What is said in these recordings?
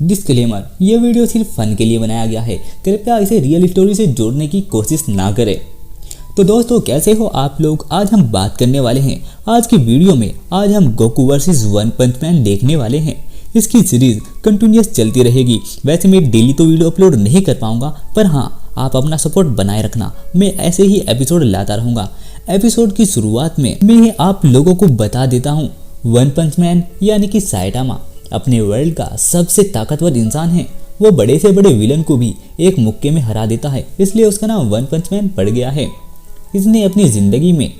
Disclaimer, यह video सिर्फ fun के लिए बनाया गया है। कृपया इसे रियल स्टोरी से जोड़ने की कोशिश ना करें। तो दोस्तों, कैसे हो आप लोग। आज हम बात करने वाले हैं आज की वीडियो में। आज हम गोकू वर्सेस वन पंच मैन देखने वाले हैं। इसकी सीरीज कंटिन्यूअस चलती रहेगी। वैसे मैं डेली तो वीडियो अपलोड नहीं कर पाऊंगा, पर हाँ, आप अपना सपोर्ट बनाए रखना। मैं ऐसे ही एपिसोड लाता रहूंगा। एपिसोड की शुरुआत में मैं आप लोगों को बता देता हूँ, वन पंच मैन यानी कि साइटामा अपने वर्ल्ड का सबसे ताकतवर इंसान है। वो बड़े से बड़े विलन को भी एक मुक्के में हरा देता है, इसलिए उसका नाम वन पंच मैन पड़ गया है। इसने अपनी जिंदगी में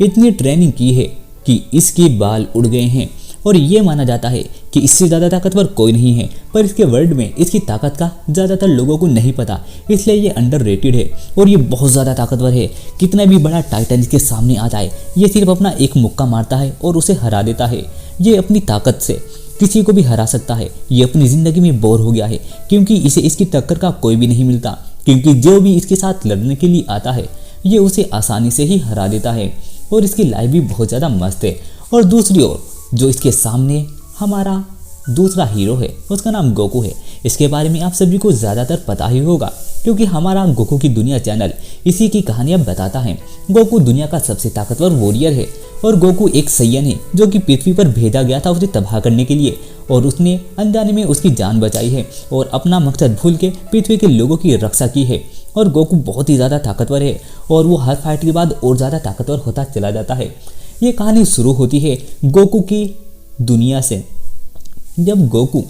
इतनी ट्रेनिंग की है कि इसके बाल उड़ गए हैं और ये माना जाता है कि इससे ज़्यादा ताकतवर कोई नहीं है। पर इसके वर्ल्ड में इसकी ताकत का ज़्यादातर लोगों को नहीं पता, इसलिए ये अंडररेटेड है और ये बहुत ज़्यादा ताकतवर है। कितना भी बड़ा टाइटन इसके सामने आ जाए, ये सिर्फ अपना एक मुक्का मारता है और उसे हरा देता है। ये अपनी ताकत से किसी को भी हरा सकता है। ये अपनी ज़िंदगी में बोर हो गया है क्योंकि इसे इसकी टक्कर का कोई भी नहीं मिलता, क्योंकि जो भी इसके साथ लड़ने के लिए आता है ये उसे आसानी से ही हरा देता है और इसकी लाइफ भी बहुत ज़्यादा मस्त है। और दूसरी ओर जो इसके सामने हमारा दूसरा हीरो है, उसका नाम गोकू है। इसके बारे में आप सभी को ज़्यादातर पता ही होगा क्योंकि हमारा गोकू की दुनिया चैनल इसी की कहानियाँ बताता है। गोकू दुनिया का सबसे ताकतवर वॉरियर है और गोकू एक सैयन है जो कि पृथ्वी पर भेजा गया था उसे तबाह करने के लिए, और उसने अनजाने में उसकी जान बचाई है और अपना मकसद भूल के पृथ्वी के लोगों की रक्षा की है। और गोकू बहुत ही ज़्यादा ताकतवर है और वो हर फाइट के बाद और ज़्यादा ताकतवर होता चला जाता है। ये कहानी शुरू होती है गोकू की दुनिया से, जब गोकू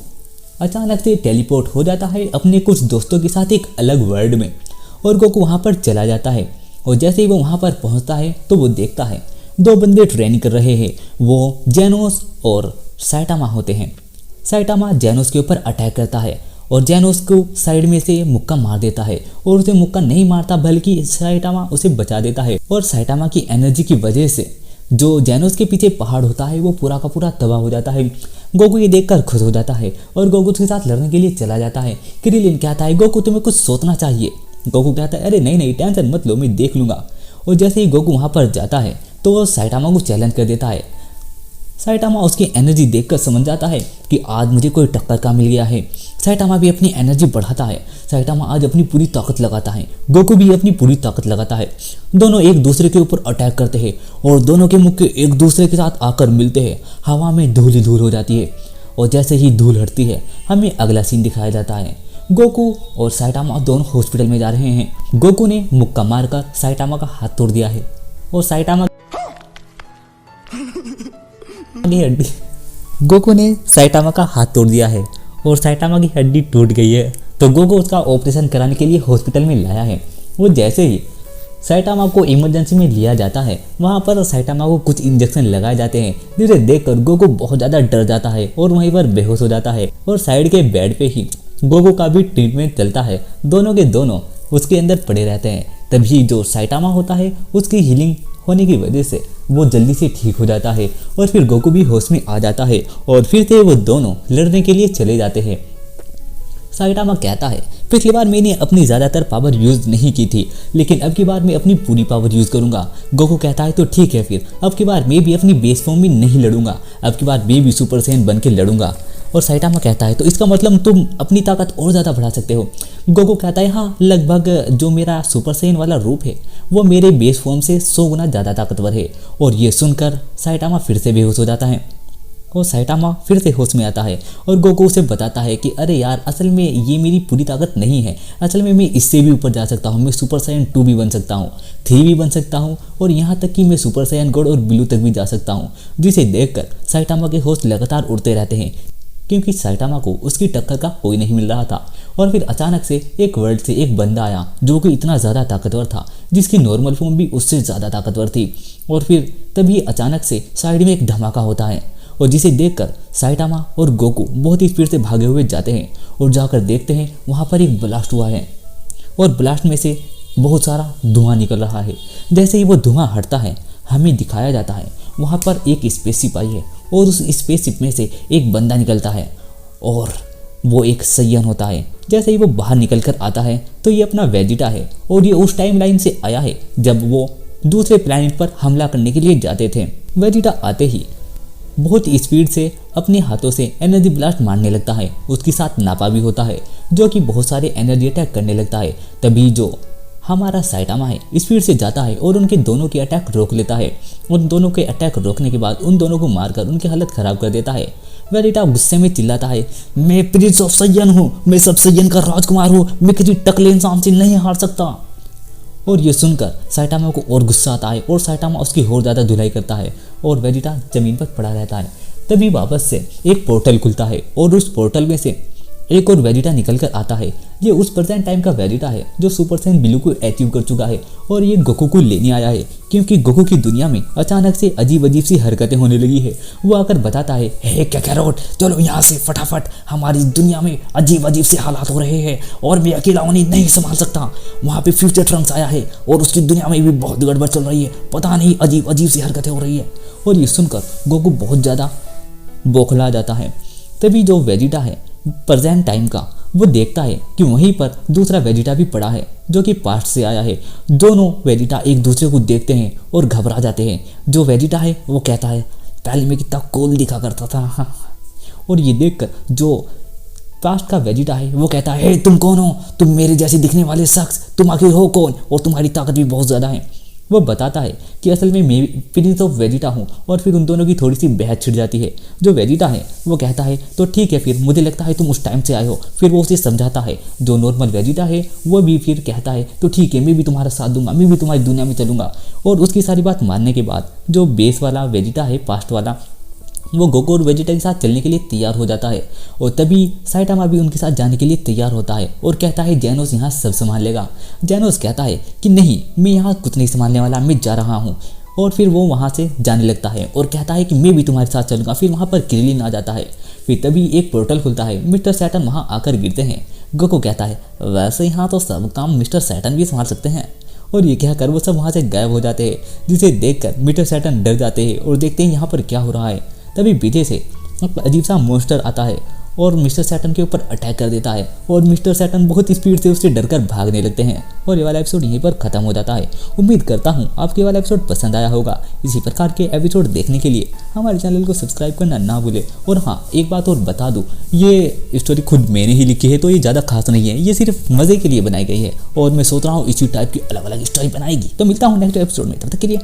अचानक से टेलीपोर्ट हो जाता है अपने कुछ दोस्तों के साथ एक अलग वर्ल्ड में, और गोकू वहाँ पर चला जाता है। और जैसे ही वो वहाँ पर पहुँचता है तो वो देखता है दो बंदे ट्रेनिंग कर रहे हैं। वो जेनोस और साइटामा होते हैं। साइटामा जेनोस के ऊपर अटैक करता है और जेनोस को साइड में से मुक्का मार देता है, और उसे मुक्का नहीं मारता बल्कि साइटामा उसे बचा देता है। और साइटामा की एनर्जी की वजह से जो जेनोस के पीछे पहाड़ होता है वो पूरा का पूरा तबाह हो जाता है। गोकू ये देखकर खुश हो जाता है और गोकू के साथ लड़ने के लिए चला जाता है। क्रिलिन कहता है, गोकू तुम्हें कुछ सोचना चाहिए। गोकू कहता है, अरे नहीं टेंशन मत लो, मैं देख लूँगा। और जैसे ही गोकू वहाँ पर जाता है तो वो साइटामा को चैलेंज कर देता है। साइटामा उसकी एनर्जी देखकर समझ जाता है कि आज मुझे कोई टक्कर का मिल गया है। साइटामा भी अपनी एनर्जी बढ़ाता है। साइटामा आज अपनी पूरी ताकत लगाता है। गोकू भी अपनी पूरी ताकत लगाता है। दोनों एक दूसरे के ऊपर अटैक करते हैं और दोनों के मुक्के एक दूसरे के साथ आकर मिलते हैं। हवा में धूल ही धूल हो जाती है और जैसे ही धूल हटती है हमें अगला सीन दिखाया जाता है। गोकू और साइटामा दोनों हॉस्पिटल में जा रहे हैं। गोकू ने मुक्का मारकर साइटामा का हाथ तोड़ दिया है और गोकू ने साइटामा का हाथ तोड़ दिया है और साइटामा की हड्डी टूट गई है। तो गोकू उसका ऑपरेशन कराने के लिए हॉस्पिटल में लाया है। वो जैसे ही साइटामा को इमरजेंसी में लिया जाता है, वहाँ पर साइटामा को कुछ इंजेक्शन लगाए जाते हैं, जिसे देखकर गोकू बहुत ज़्यादा डर जाता है और वहीं पर बेहोश हो जाता है। और साइड के बेड पे ही गोकू का भी ट्रीटमेंट चलता है। दोनों के दोनों उसके अंदर पड़े रहते हैं। तभी जो साइटामा होता है उसकी हीलिंग होने की वजह से वो जल्दी से ठीक हो जाता है और फिर गोकू भी होश में आ जाता है और फिर से वो दोनों लड़ने के लिए चले जाते हैं। साइटामा कहता है, पिछली बार मैंने अपनी ज़्यादातर पावर यूज़ नहीं की थी, लेकिन अब की बार मैं अपनी पूरी पावर यूज़ करूँगा। गोकू कहता है, तो ठीक है, फिर अब की बार मैं भी अपनी बेस फॉर्म में नहीं लड़ूंगा, अब की बार मैं भी सुपर सैयन बन के लड़ूंगा। और साइटामा कहता है, तो इसका मतलब तुम अपनी ताकत और ज़्यादा बढ़ा सकते हो। गोकू कहता है, हाँ, लगभग जो मेरा सुपर सैयन वाला रूप है वो मेरे बेस फॉर्म से 100 गुना ज़्यादा ताकतवर है। और ये सुनकर साइटामा फिर से बेहोश हो जाता है और साइटामा फिर से होश में आता है और गोकू उसे बताता है कि अरे यार, असल में ये मेरी पूरी ताकत नहीं है, असल में मैं इससे भी ऊपर जा सकता हूँ। मैं सुपर सैयन 2 भी बन सकता हूँ, 3 भी बन सकता हूँ और यहाँ तक कि मैं सुपर सैयन गोल्ड और ब्लू तक भी जा सकता हूँ। जिसे देखकर साइटामा के होश लगातार उड़ते रहते हैं क्योंकि साइटामा को उसकी टक्कर का कोई नहीं मिल रहा था। और फिर अचानक से एक वर्ल्ड से एक बंदा आया जो कि इतना ज़्यादा ताकतवर था, जिसकी नॉर्मल फॉर्म भी उससे ज़्यादा ताकतवर थी। और फिर तभी अचानक से साइड में एक धमाका होता है और जिसे देखकर साइटामा और गोकू बहुत ही स्पीड से भागे हुए जाते हैं और जाकर देखते हैं वहाँ पर एक ब्लास्ट हुआ है और ब्लास्ट में से बहुत सारा धुआं निकल रहा है। जैसे ही वो धुआं हटता है हमें दिखाया जाता है वहाँ पर एक स्पेसशिप आई है और उस स्पेसशिप में से एक बंदा निकलता है और वो एक सैयन होता है। जैसे ही वो बाहर निकल कर आता है तो ये अपना वेजिटा है और ये उस टाइम लाइन से आया है जब वो दूसरे प्लैनेट पर हमला करने के लिए जाते थे। वेजिटा आते ही बहुत स्पीड से अपने हाथों से एनर्जी ब्लास्ट मारने लगता है। उसके साथ नापा भी होता है जो कि बहुत सारे एनर्जी अटैक करने लगता है। तभी जो हमारा साइटामा है स्पीड से जाता है और उनके दोनों के अटैक रोक लेता है। उन दोनों के अटैक रोकने के बाद उन दोनों को मारकर उनकी हालत खराब कर देता है। वेजिटा गुस्से में चिल्लाता है, मैं प्रिंस ऑफ सैयन हूँ, मैं सब सैयन का राजकुमार हूँ, मैं किसी टकले इंसान से नहीं हार सकता। और ये सुनकर साइटामा को और गुस्सा आता है और साइटामा उसकी और ज़्यादा धुलाई करता है और वेजिटा ज़मीन पर पड़ा रहता है। तभी वापस से एक पोर्टल खुलता है और उस पोर्टल में से एक और वेजिटा निकल कर आता है। ये उस प्रेजेंट टाइम का वेजिटा है जो सुपर सैयन ब्लू को अचीव कर चुका है और ये गोकू को लेने आया है क्योंकि गोकू की दुनिया में अचानक से अजीब अजीब सी हरकतें होने लगी है। वो आकर बताता है, हे कैकैरोट, चलो यहाँ से फटाफट, हमारी दुनिया में अजीब अजीब से हालात हो रहे हैं और मैं अकेला उन्हें नहीं संभाल सकता। वहाँ पे फ्यूचर ट्रंक्स आया है और उसकी दुनिया में भी बहुत गड़बड़ चल रही है, पता नहीं अजीब अजीब सी हरकतें हो रही है। और ये सुनकर गोकू बहुत ज़्यादा बौखला जाता है। तभी जो वेजिटा है प्रेजेंट टाइम का, वो देखता है कि वहीं पर दूसरा वेजिटा भी पड़ा है जो कि पास्ट से आया है। दोनों वेजिटा एक दूसरे को देखते हैं और घबरा जाते हैं। जो वेजिटा है वो कहता है, पहले मैं कितना कूल दिखा करता था। और ये देखकर जो पास्ट का वेजिटा है वो कहता है, तुम कौन हो, तुम मेरे जैसे दिखने वाले शख्स, तुम आखिर हो कौन और तुम्हारी ताकत भी बहुत ज़्यादा है। वो बताता है कि असल में मैं प्रिंस ऑफ वेजिटा हूँ और फिर उन दोनों की थोड़ी सी बहस छिड़ जाती है। जो वेजिटा है वो कहता है, तो ठीक है, फिर मुझे लगता है तुम उस टाइम से आए हो। फिर वो उसे समझाता है। जो नॉर्मल वेजिटा है वो भी फिर कहता है, तो ठीक है, मैं भी तुम्हारा साथ दूंगा, मैं भी तुम्हारी दुनिया में चलूंगा। और उसकी सारी बात मानने के बाद जो बेस वाला वेजिटा है पास्ट वाला, वो गोकू और वेजिटा के साथ चलने के लिए तैयार हो जाता है। और तभी साइटामा भी उनके साथ जाने के लिए तैयार होता है और कहता है, जेनोस यहाँ सब संभाल लेगा। जेनोस कहता है कि नहीं, मैं यहाँ कुछ नहीं संभालने वाला, मैं जा रहा हूँ। और फिर वो वहाँ से जाने लगता है और कहता है कि मैं भी तुम्हारे साथ चलूँगा। फिर वहाँ पर क्रिलिन आ जाता है। फिर तभी एक पोर्टल खुलता है, मिस्टर सैटर्न वहाँ आकर गिरते हैं। गोकू कहता है, वैसे यहाँ तो सब काम मिस्टर सैटर्न भी संभाल सकते हैं। और ये कहकर वो सब वहाँ से गायब हो जाते हैं, जिसे देखकर मिस्टर सैटर्न डर जाते हैं और देखते हैं यहाँ पर क्या हो रहा है। तभी पीछे से अजीब सा मॉन्स्टर आता है और मिस्टर सैटर्न के ऊपर अटैक कर देता है और मिस्टर सैटर्न बहुत स्पीड से उससे डरकर भागने लगते हैं। और ये वाला एपिसोड यहीं पर खत्म हो जाता है। उम्मीद करता हूँ आपको ये वाला एपिसोड पसंद आया होगा। इसी प्रकार के एपिसोड देखने के लिए हमारे चैनल को सब्सक्राइब करना ना भूले। और हाँ, एक बात और बता दूँ, ये स्टोरी खुद मैंने ही लिखी है तो ये ज़्यादा खास नहीं है, ये सिर्फ मज़े के लिए बनाई गई है और मैं सोच रहा हूँ इसी टाइप की अलग अलग स्टोरी बनाएगी। तो मिलता हूँ नेक्स्ट एपिसोड में, तब तक के लिए।